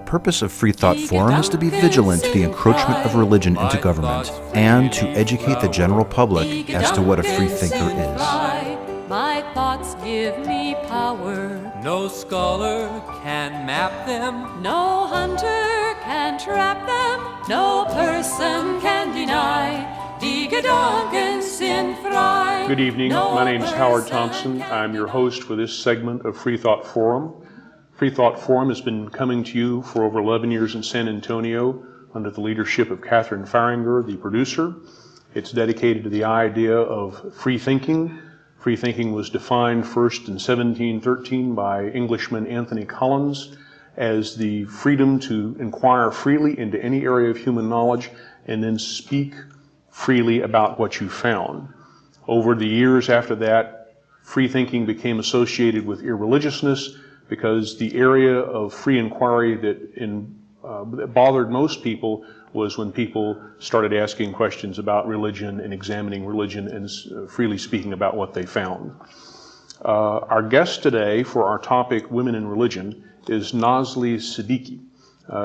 purpose of Freethought Forum is to be vigilant to the encroachment of religion into government and to educate the general public as to what a freethinker is. My thoughts give me power. No scholar can map them. No hunter can trap them. No person can deny. Good evening. My name is Howard Thompson. I'm your host for this segment of Freethought Forum. Freethought Forum has been coming to you for over 11 years in San Antonio under the leadership of Fahringer, the producer. It's dedicated to the idea of free thinking. Free thinking was defined first in 1713 by Englishman Anthony Collins as the freedom to inquire freely into any area of human knowledge and then speak freely about what you found. Over the years after that, free thinking became associated with irreligiousness because the area of free inquiry that bothered most people was when people started asking questions about religion and examining religion and freely speaking about what they found. Our guest today for our topic, Women in Religion, is Nazli Siddiqui.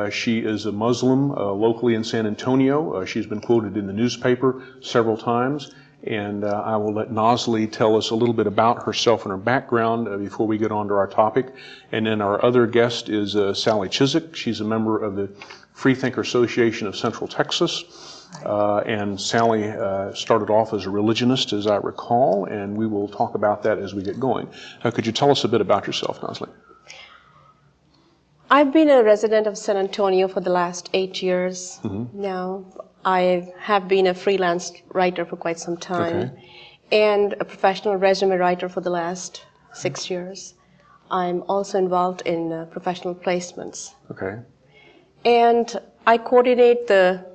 She is a Muslim locally in San Antonio. She's been quoted in the newspaper several times, and I will let Nazli tell us a little bit about herself and her background before we get on to our topic. And then our other guest is Sally Chizek. She's a member of the Freethinker Association of Central Texas, and Sally started off as a religionist, as I recall, and we will talk about that as we get going. Could you tell us a bit about yourself, Nazli? I've been a resident of San Antonio for the last 8 years now. I have been a freelance writer for quite some time and a professional resume writer for the last 6 years. I'm also involved in professional placements. And I coordinate the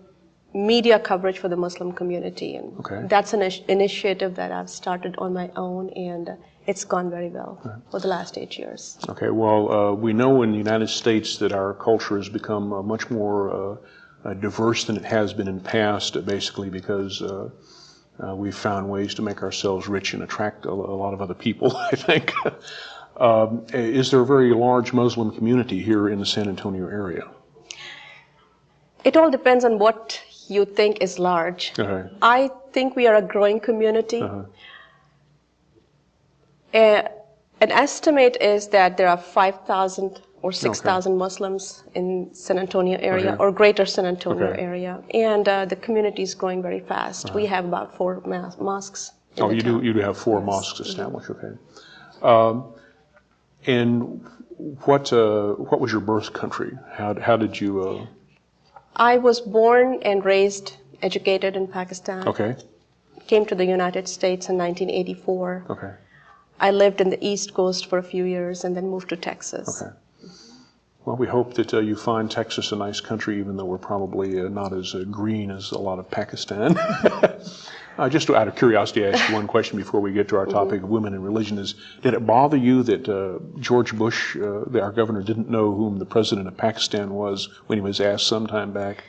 media coverage for the Muslim community. And that's an initiative that I've started on my own, and it's gone very well for the last 8 years. Well, we know in the United States that our culture has become much more diverse than it has been in the past, basically because we've found ways to make ourselves rich and attract a lot of other people, I think. Is there a very large Muslim community here in the San Antonio area? It all depends on what you think is large. I think we are a growing community. An estimate is that there are 5,000 or 6,000 Muslims in San Antonio area or greater San Antonio area, and the community is growing very fast. We have about 4 mosques. You do have 4 mosques established. And what was your birth country? How did you? I was born and raised, educated in Pakistan. Came to the United States in 1984. I lived in the East Coast for a few years and then moved to Texas. Well, we hope that you find Texas a nice country, even though we're probably not as green as a lot of Pakistan. Just out of curiosity, I ask you one question before we get to our topic of women in religion. Did it bother you that George Bush, our governor, didn't know whom the president of Pakistan was when he was asked some time back?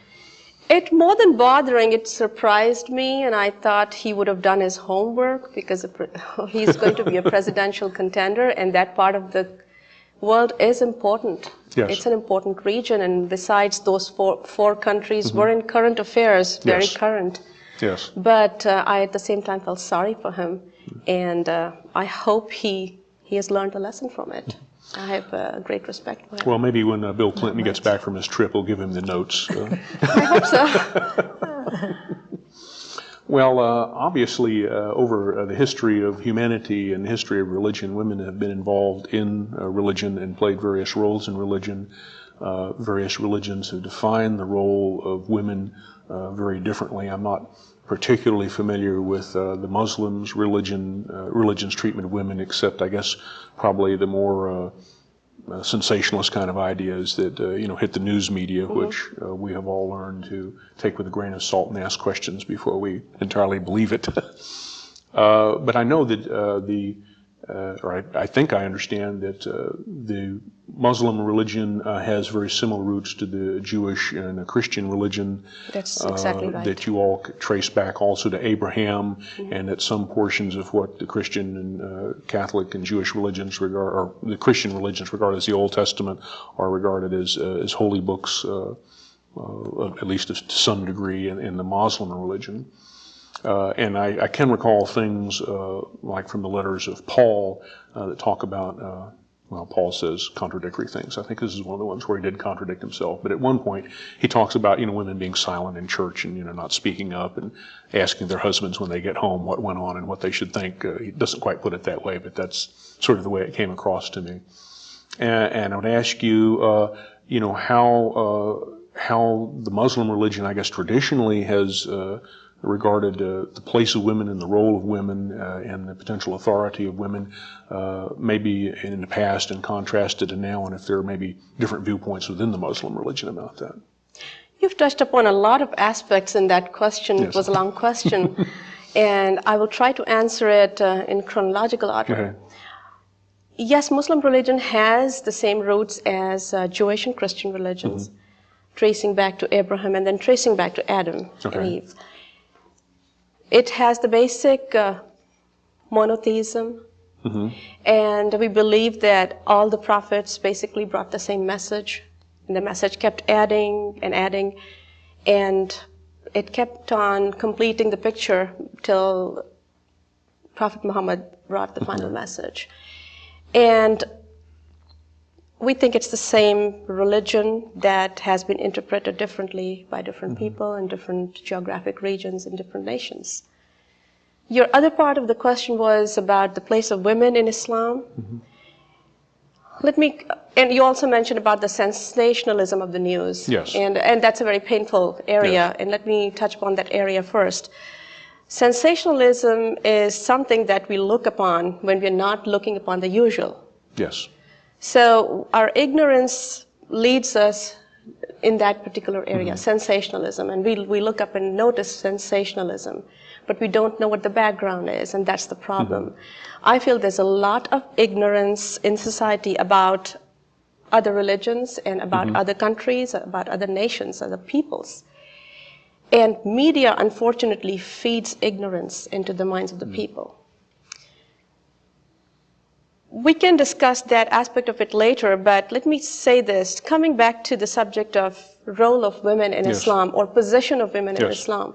It more than bothering, it surprised me, and I thought he would have done his homework because he's going to be a presidential contender, and that part of the world is important. It's an important region, and besides those four countries were in current affairs, very current. But I at the same time felt sorry for him, and I hope he has learned a lesson from it. I have great respect for him. Well, maybe when Bill Clinton gets back from his trip, we'll give him the notes. I hope so. Well, obviously, over the history of humanity and the history of religion, women have been involved in religion and played various roles in religion. Various religions have defined the role of women very differently. I'm not particularly familiar with the Muslims' religion's treatment of women, except I guess probably the more sensationalist kind of ideas that hit the news media, which we have all learned to take with a grain of salt and ask questions before we entirely believe it. But I know that I think I understand that the Muslim religion has very similar roots to the Jewish and Christian religion. That's exactly right. That you all trace back also to Abraham, and that some portions of what the Christian and Catholic and Jewish religions regard, or the Christian religions regard as the Old Testament, are regarded as holy books, at least to some degree, in the Muslim religion. And I can recall things like from the letters of Paul that talk about, well, Paul says contradictory things. I think this is one of the ones where he did contradict himself. But at one point, he talks about, women being silent in church and, not speaking up and asking their husbands when they get home what went on and what they should think. He doesn't quite put it that way, but that's sort of the way it came across to me. And I would ask you, how the Muslim religion, I guess, traditionally has regarded the place of women and the role of women and the potential authority of women, maybe in the past and contrasted to now, and if there are maybe different viewpoints within the Muslim religion about that. You've touched upon a lot of aspects in that question. Yes. It was a long question, and I will try to answer it in chronological order. Okay. Yes, Muslim religion has the same roots as Jewish and Christian religions, tracing back to Abraham and then tracing back to Adam and Eve. It has the basic monotheism, and we believe that all the prophets basically brought the same message, and the message kept adding and adding, and it kept on completing the picture till Prophet Muhammad brought the final message. And we think it's the same religion that has been interpreted differently by different people in different geographic regions and different nations. Your other part of the question was about the place of women in Islam. And you also mentioned about the sensationalism of the news. Yes. And that's a very painful area, Yes. and let me touch upon that area first. Sensationalism is something that we look upon when we're not looking upon the usual. Yes. So our ignorance leads us in that particular area, sensationalism, and we look up and notice sensationalism, but we don't know what the background is, and that's the problem. I feel there's a lot of ignorance in society about other religions and about other countries, about other nations, other peoples. And media, unfortunately, feeds ignorance into the minds of the people. We can discuss that aspect of it later, but let me say this. Coming back to the subject of role of women in Islam or position of women in Islam,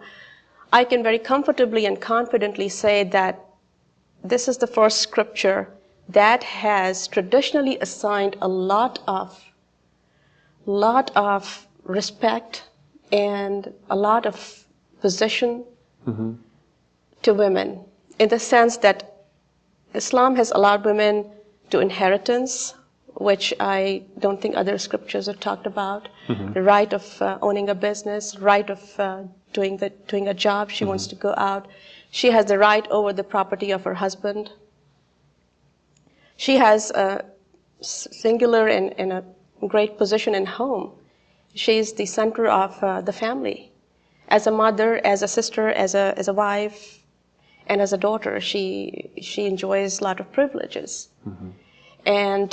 I can very comfortably and confidently say that this is the first scripture that has traditionally assigned a lot of respect and a lot of position to women, in the sense that Islam has allowed women to inheritance, which I don't think other scriptures have talked about. The right of owning a business, right of doing a job. She wants to go out. She has the right over the property of her husband. She has a singular and a great position in home. She is the center of the family. As a mother, as a sister, as a wife, and as a daughter, she enjoys a lot of privileges. And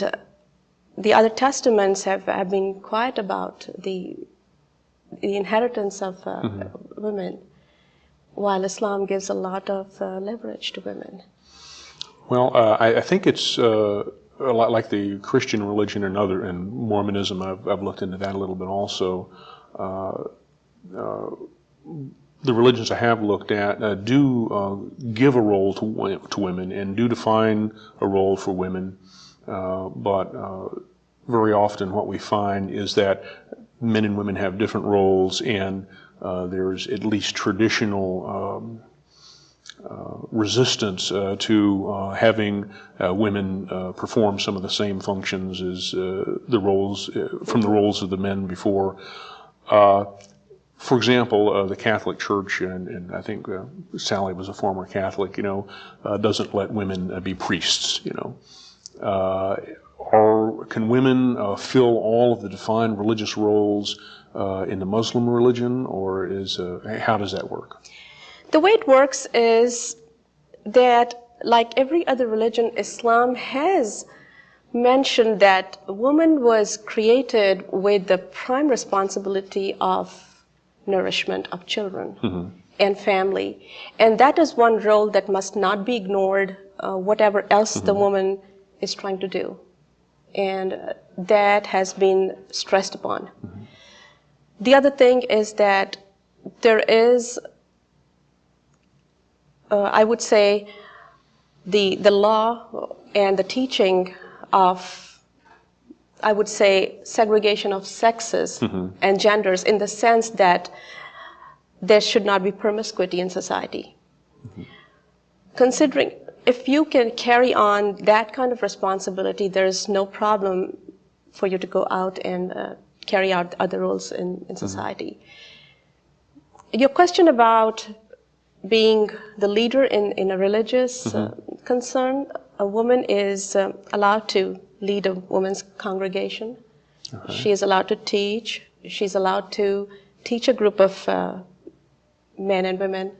the other testaments have been quiet about the inheritance of women, while Islam gives a lot of leverage to women. Well, I think it's a lot like the Christian religion and Mormonism. I've looked into that a little bit also. The religions I have looked at do give a role to women and do define a role for women, but very often what we find is that men and women have different roles, and there's at least traditional resistance to having women perform some of the same functions as the roles from the roles of the men before. For example, the Catholic Church, and I think Sally was a former Catholic, doesn't let women be priests, Can women fill all of the defined religious roles in the Muslim religion, or how does that work? The way it works is that, like every other religion, Islam has mentioned that woman was created with the prime responsibility of nourishment of children and family. And that is one role that must not be ignored, whatever else the woman is trying to do. And that has been stressed upon. The other thing is that there is, I would say, the law and the teaching of, I would say, segregation of sexes and genders, in the sense that there should not be promiscuity in society. Considering if you can carry on that kind of responsibility, there is no problem for you to go out and carry out other roles in society. Your question about being the leader in a religious concern, a woman is allowed to lead a women's congregation. She is allowed to teach. She's allowed to teach a group of men and women.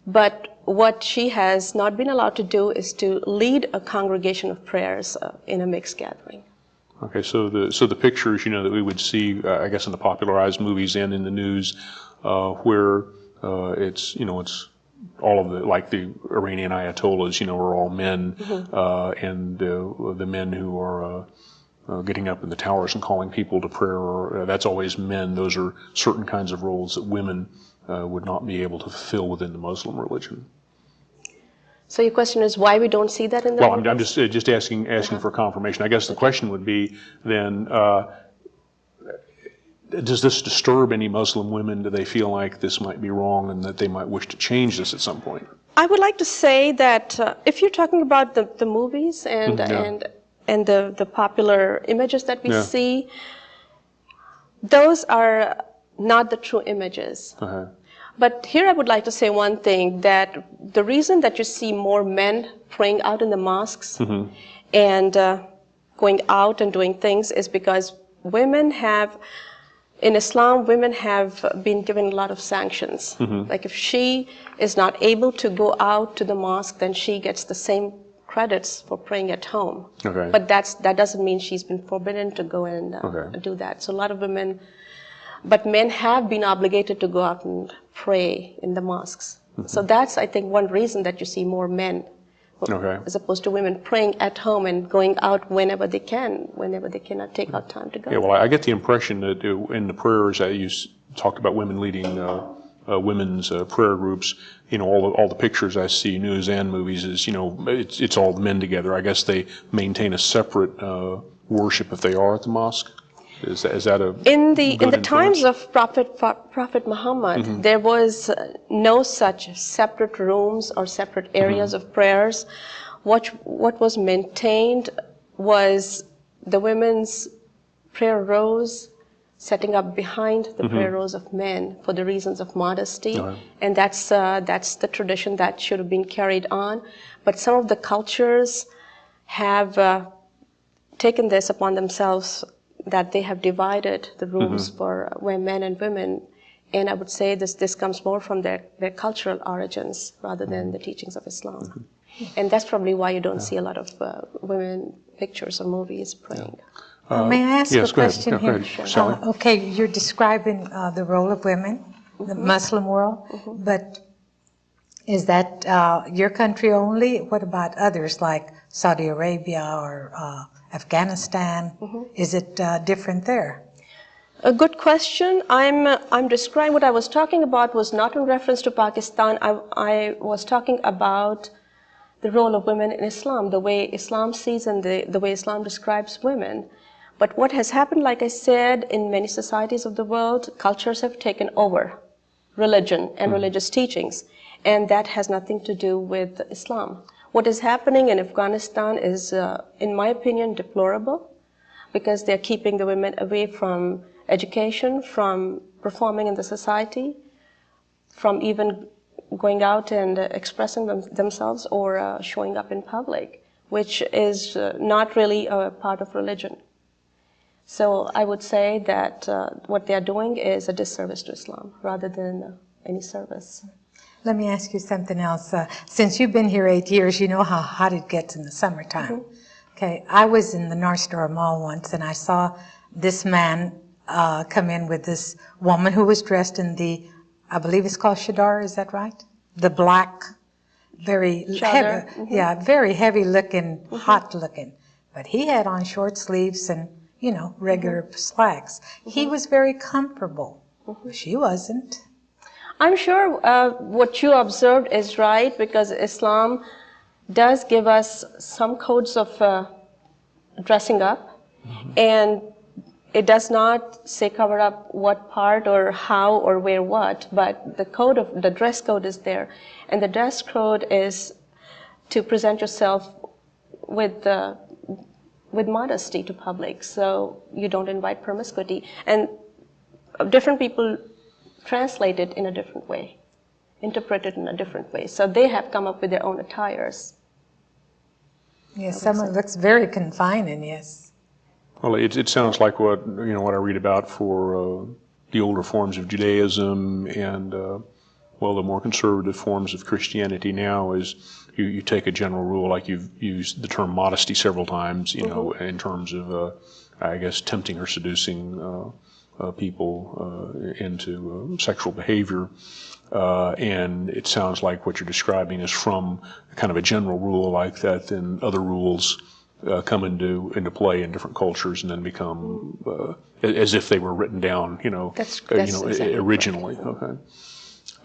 But what she has not been allowed to do is to lead a congregation of prayers in a mixed gathering. Okay, so the pictures, you know, that we would see, I guess, in the popularized movies and in the news, where it's, you know, it's all of the, like the Iranian Ayatollahs, you know, are all men, and the men who are getting up in the towers and calling people to prayer, that's always men. Those are certain kinds of roles that women would not be able to fulfill within the Muslim religion. So your question is why we don't see that in the Well, I'm just asking for confirmation. I guess the question would be then, does this disturb any Muslim women? Do they feel like this might be wrong and that they might wish to change this at some point? I would like to say that if you're talking about the movies and the popular images that we see, those are not the true images. But here I would like to say one thing, that the reason that you see more men praying out in the mosques and going out and doing things is because women have, in Islam, women have been given a lot of sanctions. Like if she is not able to go out to the mosque, then she gets the same credits for praying at home. But that doesn't mean she's been forbidden to go and do that. So a lot of women, but men have been obligated to go out and pray in the mosques. So that's, I think, one reason that you see more men as opposed to women praying at home and going out whenever they can, whenever they cannot take out time to go. Yeah, well, I get the impression that in the prayers that you talked about women leading women's prayer groups, you know, all the pictures I see, news and movies, is, you know, it's all men together. I guess they maintain a separate worship if they are at the mosque. Is that a in the times of Prophet Muhammad, there was no such separate rooms or separate areas of prayers. What was maintained was the women's prayer rows setting up behind the prayer rows of men for the reasons of modesty, and that's the tradition that should have been carried on. But some of the cultures have taken this upon themselves, that they have divided the rooms for men and women, and I would say this comes more from their cultural origins rather than the teachings of Islam. And that's probably why you don't see a lot of women pictures or movies praying. May I ask a question here? Sally? Okay, you're describing the role of women, the Muslim world, but is that your country only? What about others like Saudi Arabia or Afghanistan? Is it different there? A good question. I'm describing what I was talking about was not in reference to Pakistan. I was talking about the role of women in Islam, the way Islam sees and the way Islam describes women. But what has happened, like I said, in many societies of the world, cultures have taken over religion and religious teachings, and that has nothing to do with Islam. What is happening in Afghanistan is, in my opinion, deplorable, because they're keeping the women away from education, from performing in the society, from even going out and expressing themselves or showing up in public, which is not really a part of religion. So I would say that what they're doing is a disservice to Islam rather than any service. Let me ask you something else. Since you've been here 8 years, you know how hot it gets in the summertime. Okay, I was in the North Star Mall once, and I saw this man come in with this woman who was dressed in the, I believe it's called chadar, is that right? The black, very heavy, yeah, very heavy looking, hot looking. But he had on short sleeves and, you know, regular slacks. He was very comfortable. She wasn't. I'm sure what you observed is right, because Islam does give us some codes of dressing up, and it does not say cover up what part or how or where what, but the dress code is there, and the dress code is to present yourself with modesty to public, so you don't invite promiscuity. And different people translate it in a different way, interpret it in a different way. So they have come up with their own attires. Yes, someone looks very confining, yes. Well, it sounds like what I read about for the older forms of Judaism and the more conservative forms of Christianity now is you take a general rule, like you've used the term modesty several times, in terms of I guess tempting or seducing people into sexual behavior. And it sounds like what you're describing is from kind of a general rule like that, then other rules come into play in different cultures and then become as if they were written down, That's exactly originally. correct.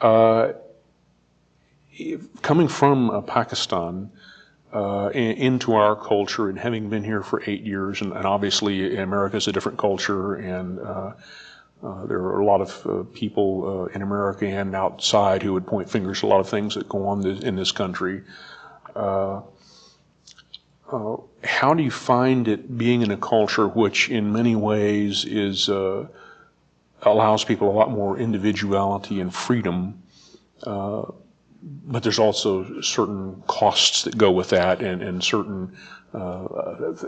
Okay. Coming from Pakistan into our culture and having been here for 8 years, and obviously America is a different culture, and there are a lot of people in America and outside who would point fingers at a lot of things that go on in this country. How do you find it being in a culture which in many ways allows people a lot more individuality and freedom, but there's also certain costs that go with that and certain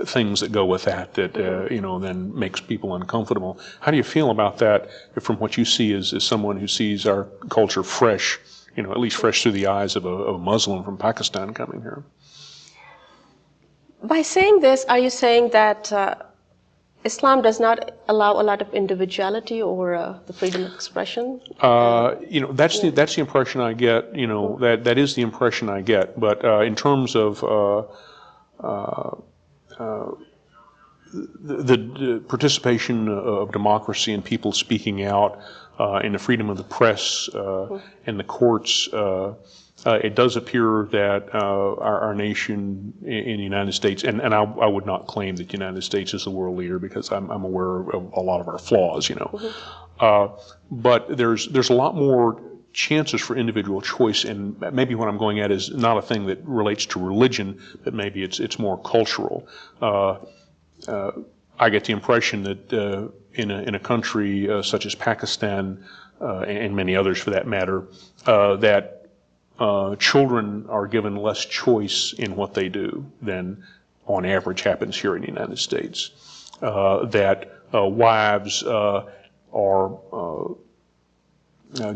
things that go with that then makes people uncomfortable. How do you feel about that from what you see as someone who sees our culture fresh, at least fresh through the eyes of a Muslim from Pakistan coming here? By saying this, are you saying that Islam does not allow a lot of individuality or the freedom of expression? That's the impression I get. That is the impression I get. But in terms of the participation of democracy and people speaking out, and the freedom of the press and the courts, it does appear that our nation in the United States, and I would not claim that the United States is the world leader because I'm aware of a lot of our flaws, but there's a lot more chances for individual choice, and maybe what I'm going at is not a thing that relates to religion, but maybe it's more cultural. I get the impression that in a country such as Pakistan and many others for that matter, that children are given less choice in what they do than on average happens here in the United States. That wives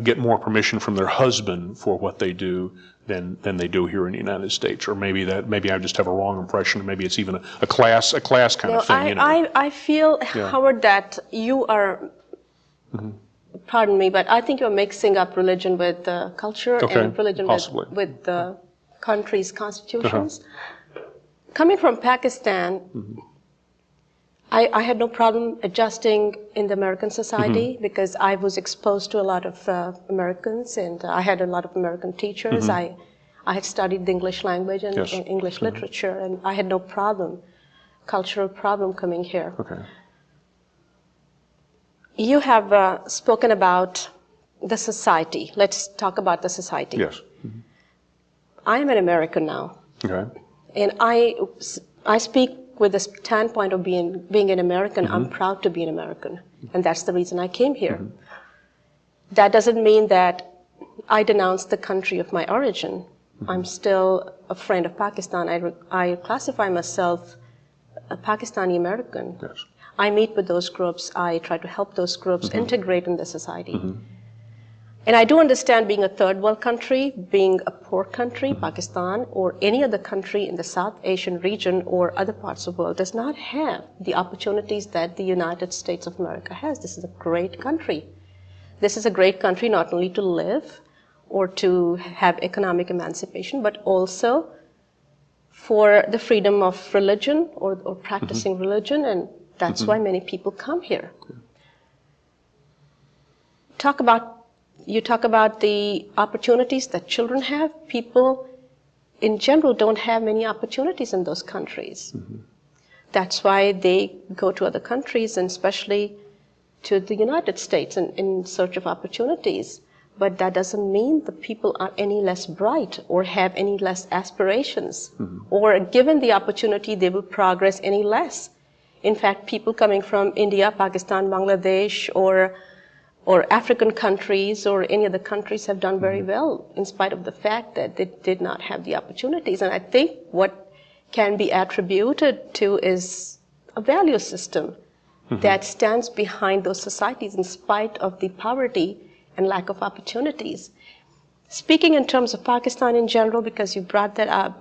get more permission from their husband for what they do than they do here in the United States. Or maybe I just have a wrong impression. Maybe it's even a class kind of thing. I feel, Howard, that you are. Pardon me, but I think you're mixing up religion with culture and religion with the country's constitutions. Coming from Pakistan, I had no problem adjusting in the American society because I was exposed to a lot of Americans, and I had a lot of American teachers. I had studied the English language and English literature, and I had no cultural problem coming here. Okay. You have spoken about the society. Let's talk about the society. Yes. I am an American now. Okay. And I speak with the standpoint of being an American. I'm proud to be an American. And that's the reason I came here. That doesn't mean that I denounce the country of my origin. I'm still a friend of Pakistan. I classify myself a Pakistani American. Yes. I meet with those groups. I try to help those groups integrate in the society. And I do understand being a third world country, being a poor country, Pakistan, or any other country in the South Asian region or other parts of the world does not have the opportunities that the United States of America has. This is a great country. This is a great country not only to live or to have economic emancipation, but also for the freedom of religion or practicing religion, and that's why many people come here. You talk about the opportunities that children have. People in general don't have many opportunities in those countries. That's why they go to other countries, and especially to the United States in search of opportunities. But that doesn't mean the people are any less bright or have any less aspirations, or given the opportunity, they will progress any less. In fact, people coming from India, Pakistan, Bangladesh, or African countries or any other countries have done very well in spite of the fact that they did not have the opportunities. And I think what can be attributed to is a value system that stands behind those societies in spite of the poverty and lack of opportunities. Speaking in terms of Pakistan in general, because you brought that up,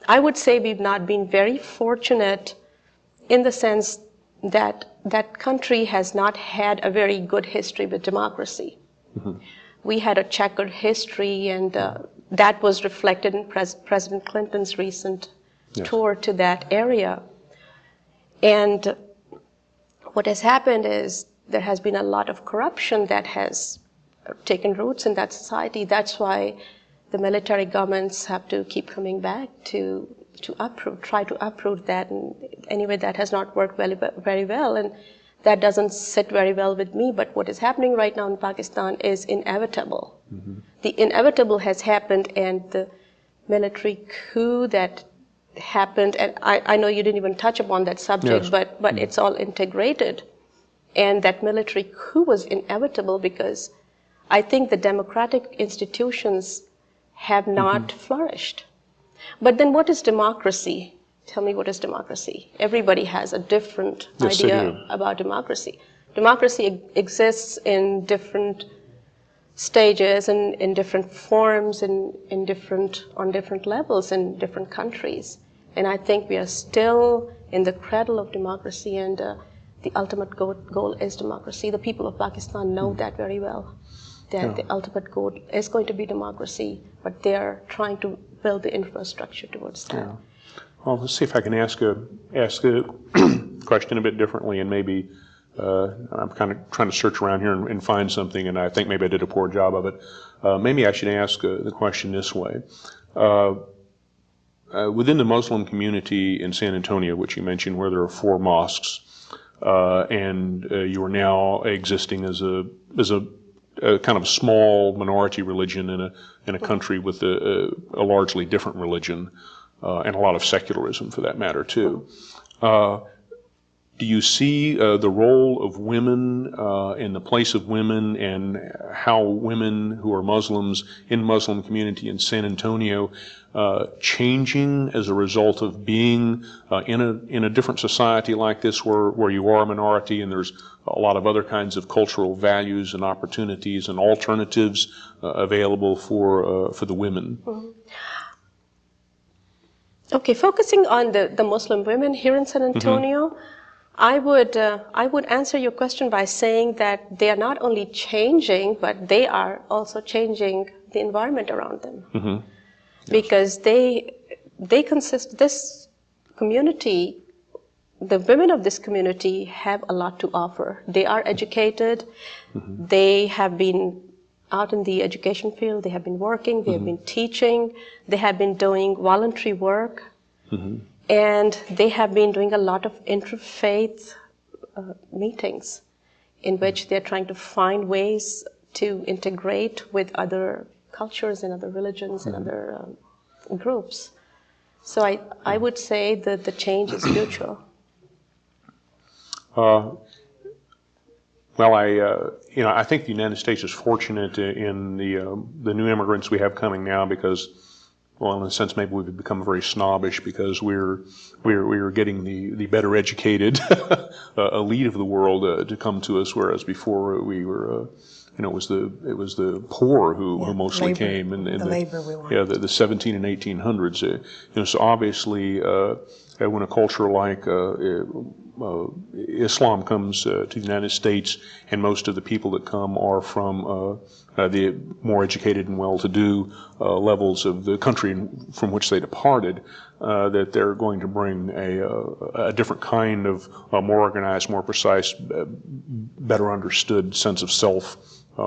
I would say we've not been very fortunate in the sense that that country has not had a very good history with democracy. We had a checkered history, and that was reflected in President Clinton's recent tour to that area. And what has happened is there has been a lot of corruption that has taken roots in that society. That's why the military governments have to keep coming back to try to uproot that. And anyway, that has not worked very well, and that doesn't sit very well with me. But what is happening right now in Pakistan is inevitable. The inevitable has happened, and the military coup that happened, and I know you didn't even touch upon that subject, but it's all integrated. And that military coup was inevitable because I think the democratic institutions have not flourished. But then what is democracy? Tell me, what is democracy? Everybody has a different idea about democracy. Democracy exists in different stages and in different forms and on different levels in different countries. And I think we are still in the cradle of democracy, and the ultimate goal is democracy. The people of Pakistan know that very well, that the ultimate goal is going to be democracy, but they are trying to build the infrastructure towards that. Well, let's see if I can ask a question a bit differently, and maybe I'm kind of trying to search around here and find something, and I think maybe I did a poor job of it. Maybe I should ask the question this way. Within the Muslim community in San Antonio, which you mentioned, where there are 4 mosques, and you are now existing as a kind of small minority religion in a country with a largely different religion, and a lot of secularism for that matter too. Do you see the role of women and the place of women, and how women who are Muslims in Muslim community in San Antonio changing as a result of being in a different society like this, where you are a minority and there's a lot of other kinds of cultural values and opportunities and alternatives available for the women? Okay, focusing on the Muslim women here in San Antonio, I would answer your question by saying that they are not only changing, but they are also changing the environment around them. Because they consist, this community, the women of this community have a lot to offer. They are educated, they have been out in the education field, they have been working, they have been teaching, they have been doing voluntary work, and they have been doing a lot of interfaith meetings in which they're trying to find ways to integrate with other cultures and other religions and other groups. So I would say that the change is mutual. Well, I think the United States is fortunate in the new immigrants we have coming now, because, well, in a sense, maybe we've become very snobbish because we're getting the better educated elite of the world to come to us, whereas before we were it was the poor who mostly labor, came, and the labor we want. the 17 and 1800s. So obviously, when a culture like Islam comes to the United States, and most of the people that come are from the more educated and well-to-do levels of the country from which they departed, that they're going to bring a different kind of more organized, more precise, better understood sense of self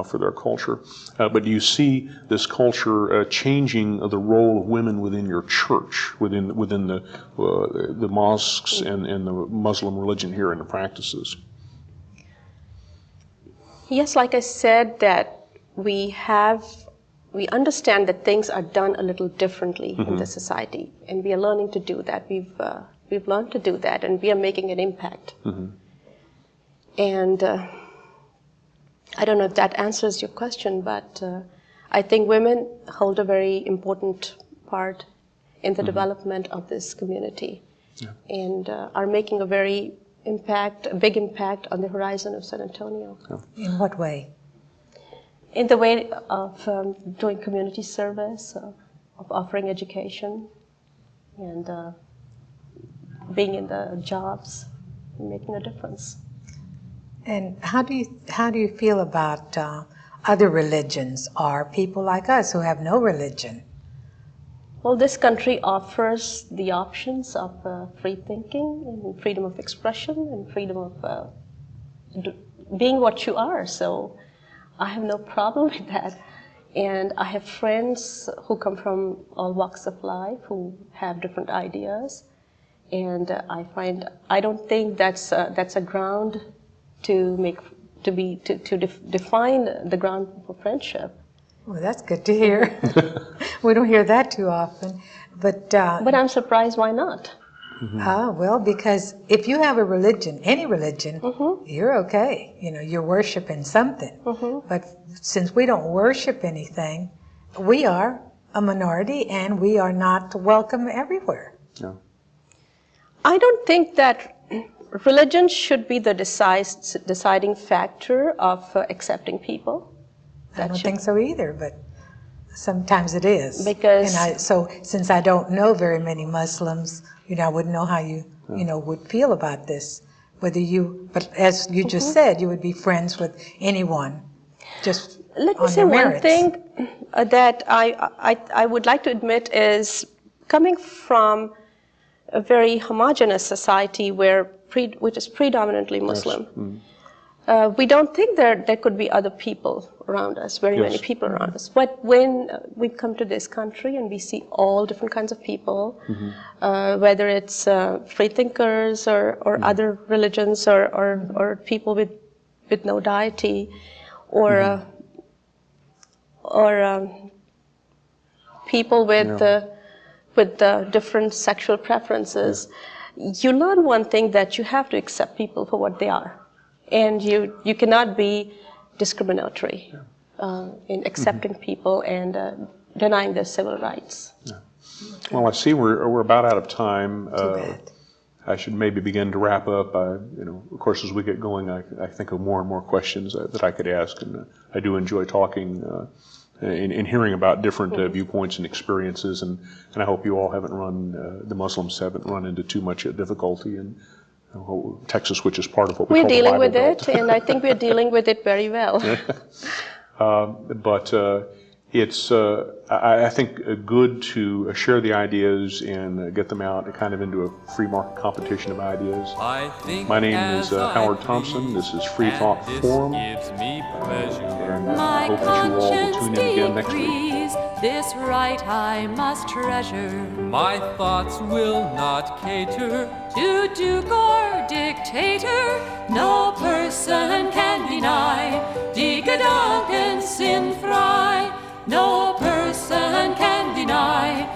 for their culture. But do you see this culture changing the role of women within your church, within the mosques and the Muslim religion here and the practices? Yes, like I said, that we understand that things are done a little differently in the society, and we are learning to do that. We've learned to do that, and we are making an impact. And I don't know if that answers your question, but I think women hold a very important part in the development of this community, and are making a big impact on the horizon of San Antonio. In what way? In the way of doing community service, of offering education, and being in the jobs, and making a difference. And how do you feel about other religions or people like us who have no religion? Well, this country offers the options of free thinking and freedom of expression and freedom of being what you are. So I have no problem with that. And I have friends who come from all walks of life who have different ideas. And I don't think that's a ground to define the ground for friendship. Well, that's good to hear. We don't hear that too often. But I'm surprised, why not? Well, because if you have a religion, any religion, you're okay. You're worshiping something. But since we don't worship anything, we are a minority and we are not welcome everywhere. No. I don't think that religion should be the deciding factor of accepting people. I don't think so either, but sometimes it is. Because so since I don't know very many Muslims, I wouldn't know how you would feel about this. But as you just said, you would be friends with anyone, just let me on say their one merits. thing that I would like to admit is coming from a very homogeneous society which is predominantly Muslim. We don't think there could be other people around us, very many people around us. But when we come to this country and we see all different kinds of people, whether it's freethinkers or other religions or people with no deity or people with different sexual preferences, you learn one thing, that you have to accept people for what they are. And you cannot be discriminatory in accepting people and denying their civil rights. Yeah. Well, I see we're about out of time. Too bad. I should maybe begin to wrap up. Of course, as we get going, I think of more and more questions that I could ask, and I do enjoy talking and hearing about different viewpoints and experiences, and I hope you all the Muslims haven't run into too much difficulty in Texas, which is part of what we're dealing with it, and I think we're dealing with it very well. But it's, I think, good to share the ideas and get them out kind of into a free market competition of ideas. My name is Howard Thompson. This is Freethought Forum. And I hope that you all will tune in again next week. This right I must treasure. My thoughts will not cater To duke or dictator, no person can deny. Decadent and sin fry, no person can deny.